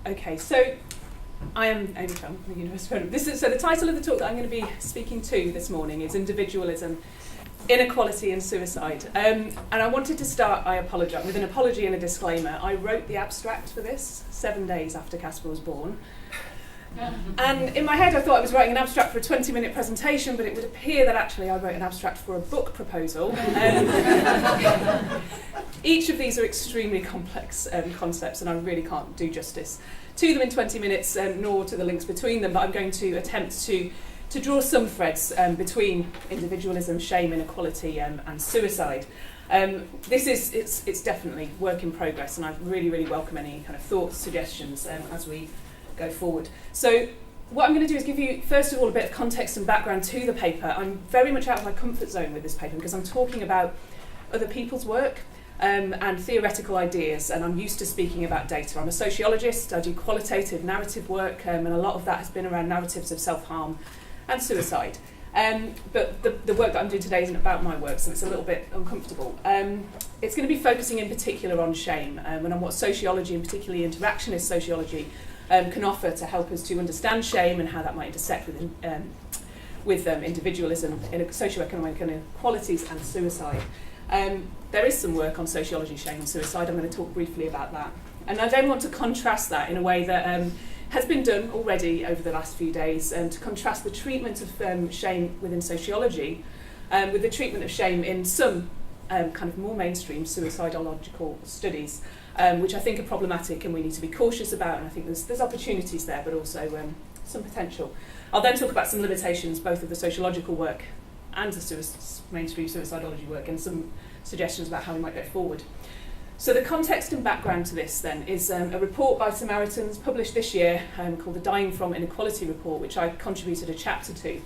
Okay, so I am Amy Chung from the University of So the title of the talk that I'm going to be speaking to this morning is Individualism, Inequality and Suicide. And I wanted to start, I apologise, with an apology and a disclaimer. I wrote the abstract for this 7 days after Casper was born. And in my head I thought I was writing an abstract for a 20-minute presentation, but it would appear that actually I wrote an abstract for a book proposal. Each of these are extremely complex concepts, and I really can't do justice to them in 20 minutes, nor to the links between them, but I'm going to attempt to draw some threads between individualism, shame, inequality and suicide. It's definitely work in progress, and I really welcome any kind of thoughts, suggestions as we go forward. So what I'm going to do is give you, first of all, a bit of context and background to the paper. I'm very much out of my comfort zone with this paper because I'm talking about other people's work and theoretical ideas, and I'm used to speaking about data. I'm a sociologist, I do qualitative narrative work, and a lot of that has been around narratives of self-harm and suicide. But the work that I'm doing today isn't about my work, so it's a little bit uncomfortable. It's going to be focusing in particular on shame and on what sociology, and particularly interactionist sociology, can offer to help us to understand shame and how that might intersect with individualism, socioeconomic inequalities and suicide. There is some work on sociology, shame and suicide. I'm going to talk briefly about that. And I then want to contrast that in a way that has been done already over the last few days, to contrast the treatment of shame within sociology with the treatment of shame in some kind of more mainstream suicidological studies, which I think are problematic and we need to be cautious about, and I think there's opportunities there, but also some potential. I'll then talk about some limitations, both of the sociological work and the mainstream suicidology work, and some suggestions about how we might go forward. So the context and background to this then is a report by Samaritans published this year called the Dying From Inequality Report, which I contributed a chapter to.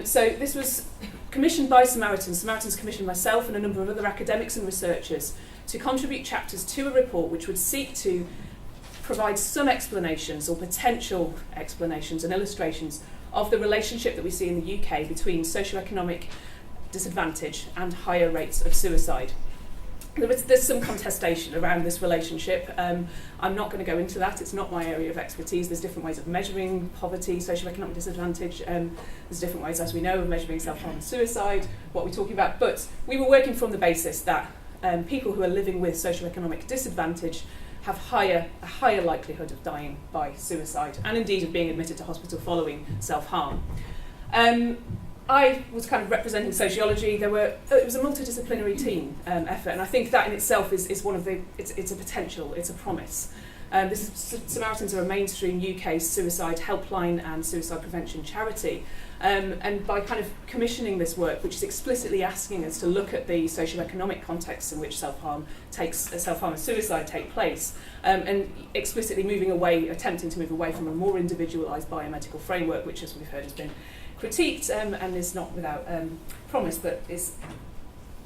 So this was commissioned by Samaritans. Samaritans commissioned myself and a number of other academics and researchers to contribute chapters to a report which would seek to provide some explanations or potential explanations and illustrations of the relationship that we see in the UK between socioeconomic disadvantage and higher rates of suicide. There's some contestation around this relationship. I'm not going to go into that. It's not my area of expertise. There's different ways of measuring poverty, socioeconomic disadvantage. There's different ways, as we know, of measuring self-harm and suicide, what we're talking about. But we were working from the basis that people who are living with socioeconomic disadvantage have a higher likelihood of dying by suicide, and indeed of being admitted to hospital following self-harm. I was kind of representing sociology. It was a multidisciplinary team effort, and I think that in itself is one of the, it's a potential, it's a promise. Samaritans are a mainstream UK suicide helpline and suicide prevention charity. And by kind of commissioning this work, which is explicitly asking us to look at the socioeconomic contexts in which self-harm and suicide take place, and explicitly attempting to move away from a more individualised biomedical framework, which, as we've heard, has been critiqued and is not without promise, but is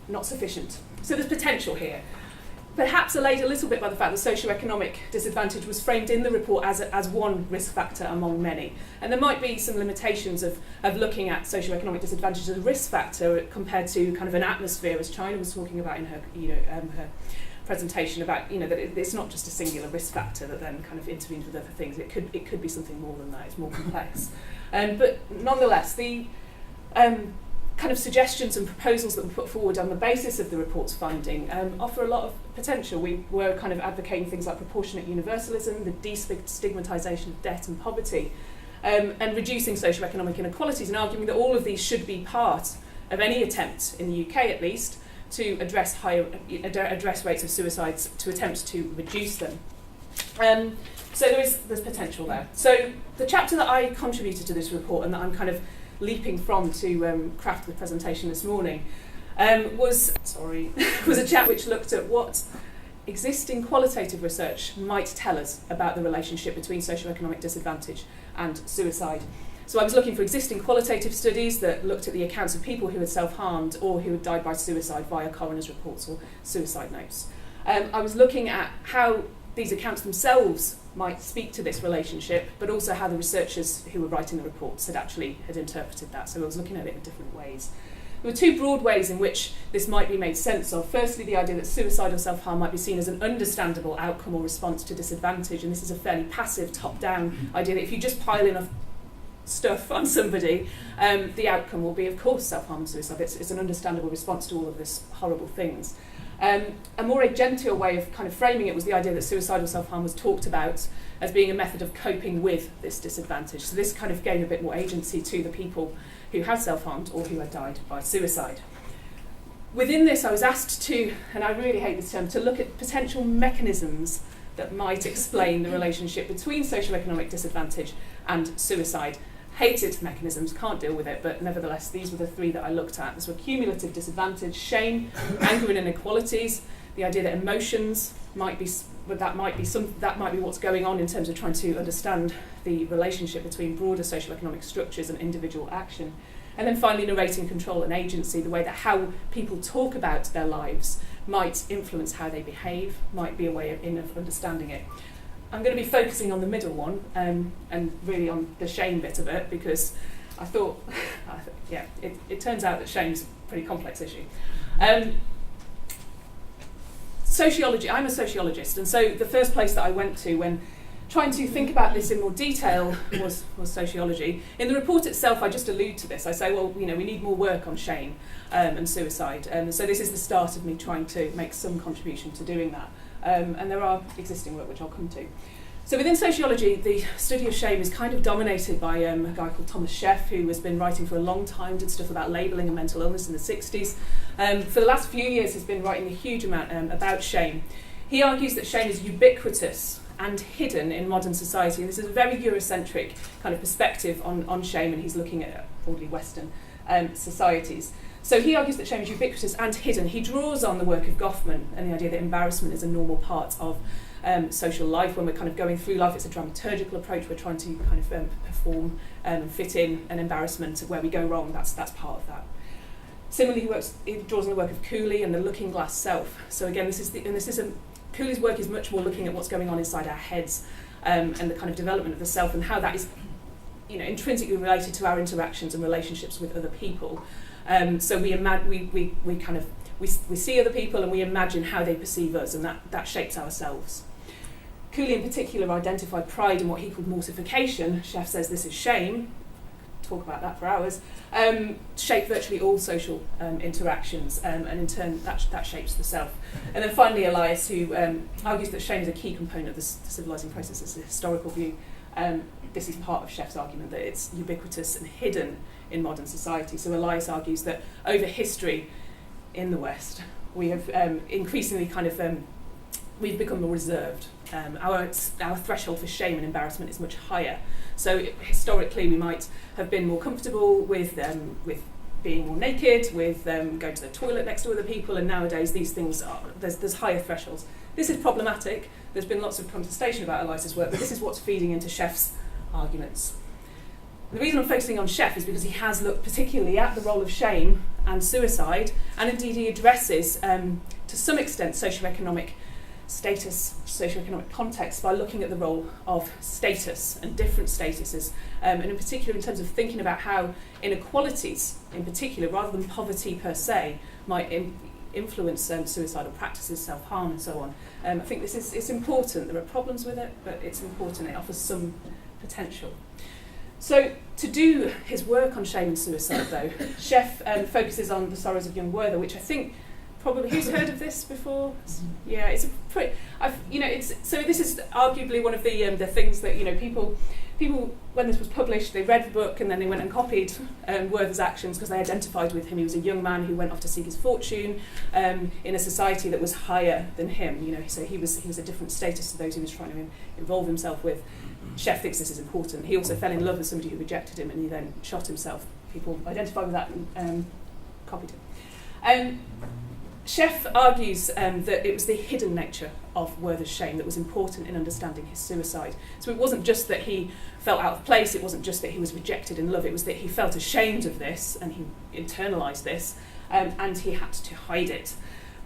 not sufficient. So there's potential here. Perhaps allayed a little bit by the fact that socioeconomic disadvantage was framed in the report as one risk factor among many. And there might be some limitations of looking at socioeconomic disadvantage as a risk factor compared to kind of an atmosphere, as China was talking about in her, her presentation about, that it's not just a singular risk factor that then kind of intervenes with other things. It could be something more than that. It's more complex. But nonetheless, the kind of suggestions and proposals that were put forward on the basis of the report's finding offer a lot of potential. We were kind of advocating things like proportionate universalism, the destigmatisation of debt and poverty, and reducing socioeconomic inequalities, and arguing that all of these should be part of any attempt, in the UK at least, to address rates of suicides, to attempt to reduce them. So there's potential there. So the chapter that I contributed to this report, and that I'm kind of leaping from to craft the presentation this morning, was a chapter which looked at what existing qualitative research might tell us about the relationship between socioeconomic disadvantage and suicide. So I was looking for existing qualitative studies that looked at the accounts of people who had self-harmed or who had died by suicide via coroner's reports or suicide notes. I was looking at how these accounts themselves might speak to this relationship, but also how the researchers who were writing the reports had interpreted that. So I was looking at it in different ways. There were two broad ways in which this might be made sense of. Firstly, the idea that suicide or self-harm might be seen as an understandable outcome or response to disadvantage, and this is a fairly passive, top-down idea that if you just pile enough stuff on somebody, the outcome will be, of course, self-harm and suicide. It's an understandable response to all of this horrible things. A more genteel way of kind of framing it was the idea that suicide or self-harm was talked about as being a method of coping with this disadvantage. So this kind of gave a bit more agency to the people who had self-harmed or who had died by suicide. Within this, I was asked to, and I really hate this term, to look at potential mechanisms that might explain the relationship between socioeconomic disadvantage and suicide. Hated mechanisms, can't deal with it, but nevertheless, these were the three that I looked at. These were cumulative disadvantage, shame, anger and inequalities, the idea that emotions might be what's going on in terms of trying to understand the relationship between broader socioeconomic structures and individual action. And then finally, narrating control and agency, the way that how people talk about their lives might influence how they behave, might be a way of understanding it. I'm going to be focusing on the middle one and really on the shame bit of it, because I thought, it turns out that shame's a pretty complex issue. Sociology, I'm a sociologist, and so the first place that I went to when trying to think about this in more detail was sociology. In the report itself, I just allude to this. I say, well, we need more work on shame and suicide. So this is the start of me trying to make some contribution to doing that. And there are existing work which I'll come to. So within sociology, the study of shame is kind of dominated by a guy called Thomas Sheff, who has been writing for a long time, did stuff about labelling and mental illness in the 60s. For the last few years, he's been writing a huge amount about shame. He argues that shame is ubiquitous and hidden in modern society, and this is a very Eurocentric kind of perspective on shame, and he's looking at broadly Western societies. So he argues that shame is ubiquitous and hidden. He draws on the work of Goffman and the idea that embarrassment is a normal part of social life. When we're kind of going through life, it's a dramaturgical approach. We're trying to kind of perform and fit in an embarrassment where we go wrong. That's part of that. Similarly, he draws on the work of Cooley and the looking glass self. So again, Cooley's work is much more looking at what's going on inside our heads and the kind of development of the self and how that is, intrinsically related to our interactions and relationships with other people. So we see other people and we imagine how they perceive us, and that shapes ourselves. Cooley in particular identified pride in what he called mortification. Sheff says this is shame. Talk about that for hours. Shape virtually all social interactions, and in turn that shapes the self. And then finally Elias, who argues that shame is a key component of the civilising process. It's a historical view. This is part of Sheff's argument that it's ubiquitous and hidden in modern society. So Elias argues that over history in the West, we have increasingly we've become more reserved. Our threshold for shame and embarrassment is much higher. So historically, we might have been more comfortable with being more naked, with going to the toilet next to other people, and nowadays these things there's higher thresholds. This is problematic. There's been lots of contestation about Elias's work, but this is what's feeding into Sheff's arguments. The reason I'm focusing on Sheff is because he has looked particularly at the role of shame and suicide, and indeed he addresses, to some extent, socioeconomic status, socioeconomic context by looking at the role of status and different statuses, and in particular in terms of thinking about how inequalities, in particular, rather than poverty per se, might influence suicidal practices, self-harm and so on. I think it's important. There are problems with it, but it's important. It offers some potential. So to do his work on shame and suicide, though, Sheff focuses on The Sorrows of Young Werther, which I think probably, who's heard of this before? Yeah, it's a pretty. This is arguably one of the things that people when this was published, they read the book and then they went and copied Werther's actions because they identified with him. He was a young man who went off to seek his fortune in a society that was higher than him. So he was a different status to those he was trying to involve himself with. Sheff thinks this is important. He also fell in love with somebody who rejected him, and he then shot himself. People identified with that and copied him. Sheff argues that it was the hidden nature of Werther's shame that was important in understanding his suicide. So it wasn't just that he felt out of place, it wasn't just that he was rejected in love, it was that he felt ashamed of this and he internalised this and he had to hide it.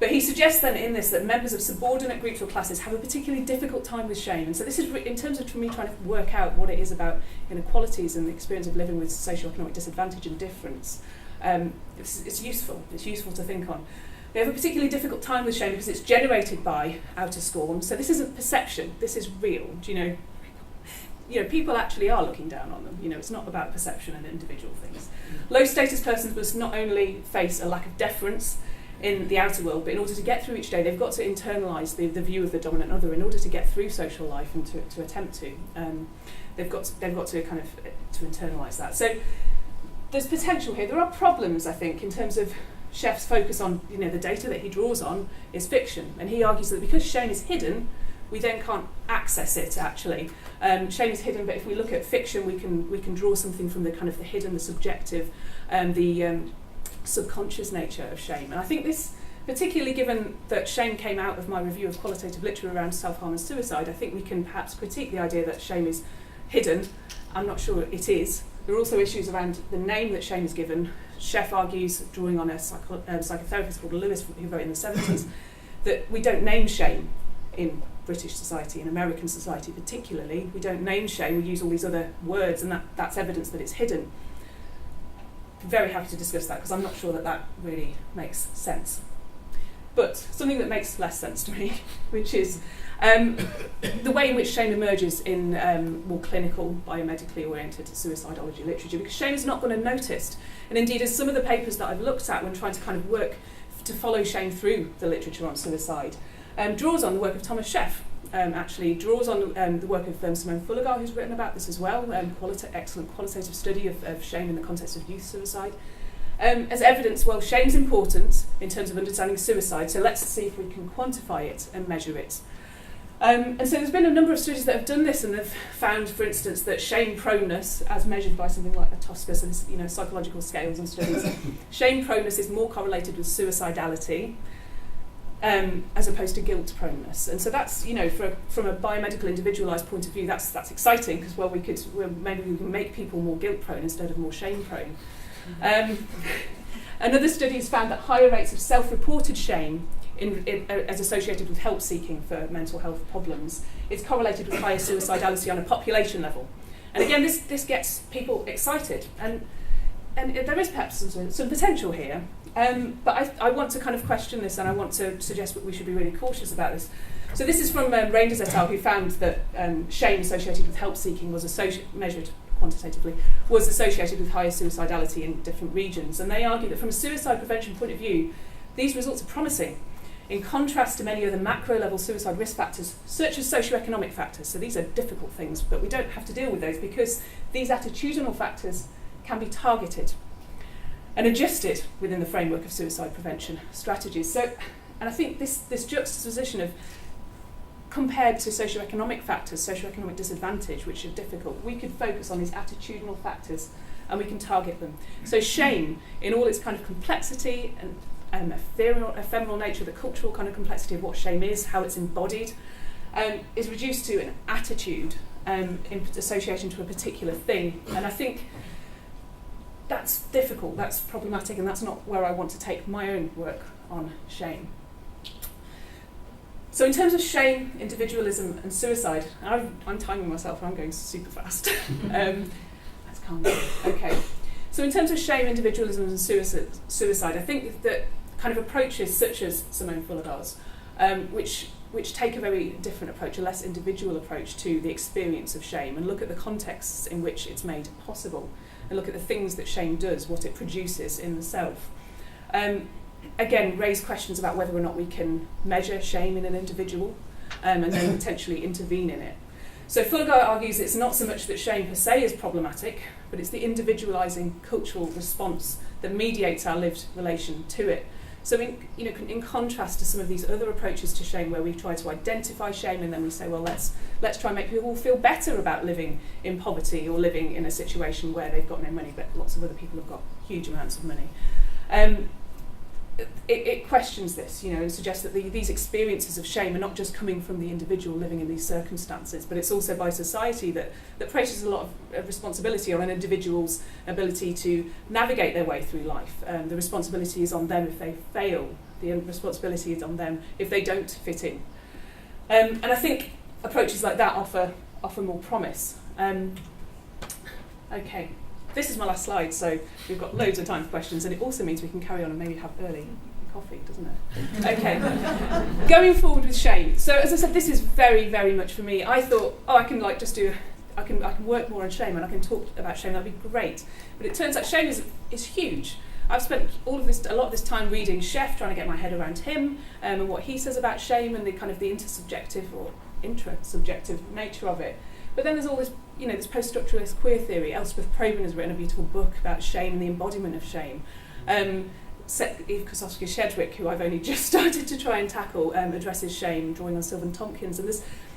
But he suggests then in this that members of subordinate groups or classes have a particularly difficult time with shame. And so this is, in terms of for me trying to work out what it is about inequalities and the experience of living with socioeconomic disadvantage and difference, It's useful to think on. We have a particularly difficult time with shame because it's generated by outer scorn. So this isn't perception, this is real. Do you know, people actually are looking down on them. You know, it's not about perception and individual things. Low status persons must not only face a lack of deference in the outer world, but in order to get through each day, they've got to internalise the view of the dominant other in order to get through social life and to attempt to. They've got to kind of to internalise that. So there's potential here. There are problems, I think, in terms of Sheff's focus on, you know, the data that he draws on is fiction, and he argues that because shame is hidden, we then can't access it. Actually, shame is hidden, but if we look at fiction, we can draw something from the kind of the hidden, the subjective, the subconscious nature of shame. And I think this, particularly given that shame came out of my review of qualitative literature around self-harm and suicide, I think we can perhaps critique the idea that shame is hidden. I'm not sure it is. There are also issues around the name that shame is given. Sheff argues, drawing on a psychotherapist called Lewis, who wrote in the 70s, that we don't name shame in British society, in American society particularly. We don't name shame, we use all these other words, and that's evidence that it's hidden. Very happy to discuss that, because I'm not sure that really makes sense. But something that makes less sense to me, which is the way in which shame emerges in more clinical, biomedically oriented suicidology literature, because shame is not going to noticed. And indeed, as some of the papers that I've looked at when trying to kind of work to follow shame through the literature on suicide, draws on the work of Thomas Sheff, actually draws on the work of Simone Fullegar, who's written about this as well, excellent qualitative study of shame in the context of youth suicide. As evidence, well, shame's important in terms of understanding suicide, so let's see if we can quantify it and measure it. And so there's been a number of studies that have done this and have found, for instance, that shame proneness, as measured by something like a TOSCA, so this, psychological scales and studies, shame proneness is more correlated with suicidality as opposed to guilt proneness. And so that's, from a biomedical individualised point of view, that's exciting, because maybe we can make people more guilt prone instead of more shame prone. Another study has found that higher rates of self-reported shame as associated with help seeking for mental health problems is correlated with higher suicidality on a population level. And again, this gets people excited, and there is perhaps some potential here. But I want to kind of question this, and I want to suggest that we should be really cautious about this. So this is from Reinders et al., who found that shame associated with help seeking was measured quantitatively, was associated with higher suicidality in different regions. And they argue that from a suicide prevention point of view, these results are promising, in contrast to many other macro-level suicide risk factors, such as socioeconomic factors. So these are difficult things, but we don't have to deal with those because these attitudinal factors can be targeted and adjusted within the framework of suicide prevention strategies. So, and I think this juxtaposition of compared to socioeconomic factors, socioeconomic disadvantage, which are difficult, we could focus on these attitudinal factors and we can target them. So shame, in all its kind of complexity and ephemeral nature, the cultural kind of complexity of what shame is, how it's embodied, is reduced to an attitude in association to a particular thing. And I think that's difficult, that's problematic, and that's not where I want to take my own work on shame. So in terms of shame, individualism and suicide, I'm timing myself and I'm going super fast. Let's calm down. Okay. So in terms of shame, individualism and suicide, I think that kind of approaches such as Simone Fullegar's, which take a very different approach, a less individual approach to the experience of shame, and look at the contexts in which it's made possible, and look at the things that shame does, what it produces in the self. Again, raise questions about whether or not we can measure shame in an individual and then potentially intervene in it. So Fullegar argues it's not so much that shame per se is problematic, but it's the individualising cultural response that mediates our lived relation to it. So in contrast to some of these other approaches to shame where we try to identify shame and then we say, well, let's try and make people feel better about living in poverty or living in a situation where they've got no money, but lots of other people have got huge amounts of money. It questions this, and suggests that these experiences of shame are not just coming from the individual living in these circumstances, but it's also by society that places a lot of responsibility on an individual's ability to navigate their way through life. The responsibility is on them if they fail. The responsibility is on them if they don't fit in. And I think approaches like that offer more promise. Okay. this is my last slide, so we've got loads of time for questions, and it also means we can carry on and maybe have early coffee, doesn't it? Okay. Going forward with shame. So as I said, this is very, very much for me. I thought, I can I can work more on shame and I can talk about shame. That'd be great. But it turns out shame is huge. I've spent a lot of this time reading Sheff, trying to get my head around him and what he says about shame and the kind of the intersubjective or intrasubjective nature of it. But then there's all this, this post-structuralist queer theory. Elspeth Probyn has written a beautiful book about shame and the embodiment of shame. Eve Kosofsky-Shedwick, who I've only just started to try and tackle, addresses shame, drawing on Sylvan Tompkins. And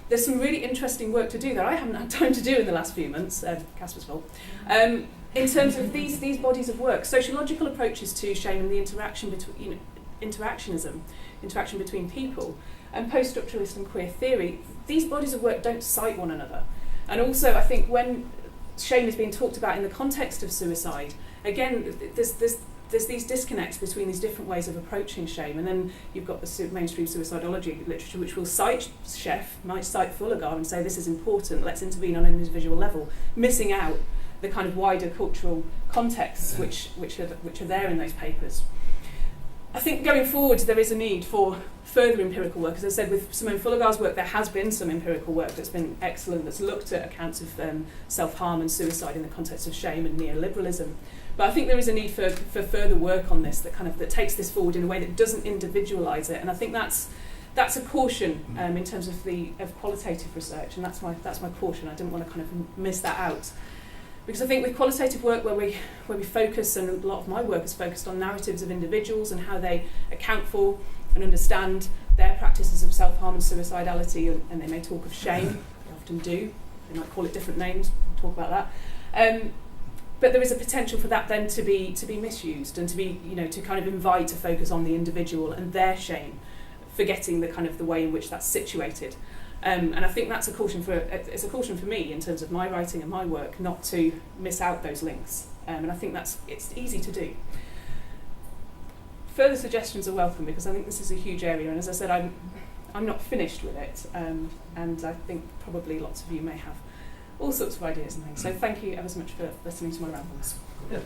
there's some really interesting work to do that I haven't had time to do in the last few months, Casper's fault, in terms of these bodies of work. Sociological approaches to shame and the interaction between, interaction between people, and post-structuralist and queer theory, these bodies of work don't cite one another. And also, I think when shame is being talked about in the context of suicide, again, there's these disconnects between these different ways of approaching shame, and then you've got the mainstream suicidology literature, which will cite Sheff, might cite Fullegar and say this is important, let's intervene on an individual level, missing out the kind of wider cultural contexts which are there in those papers. I think going forward there is a need for further empirical work. As I said, with Simone Fullegar's work, there has been some empirical work that's been excellent, that's looked at accounts of self-harm and suicide in the context of shame and neoliberalism. But I think there is a need for further work on this that takes this forward in a way that doesn't individualise it. And I think that's a caution in terms of qualitative research, and that's my caution. I didn't want to kind of miss that out. Because I think with qualitative work where we focus, and a lot of my work is focused on narratives of individuals and how they account for and understand their practices of self-harm and suicidality, and they may talk of shame, they often do, they might call it different names, we'll talk about that. But there is a potential for that then to be misused and to be, to kind of invite a focus on the individual and their shame, forgetting the kind of the way in which that's situated. And I think that's a caution for me in terms of my writing and my work, not to miss out those links. And I think it's easy to do. Further suggestions are welcome, because I think this is a huge area, and as I said, I'm not finished with it, and I think probably lots of you may have all sorts of ideas and things. So thank you ever so much for listening to my rambles. Yeah.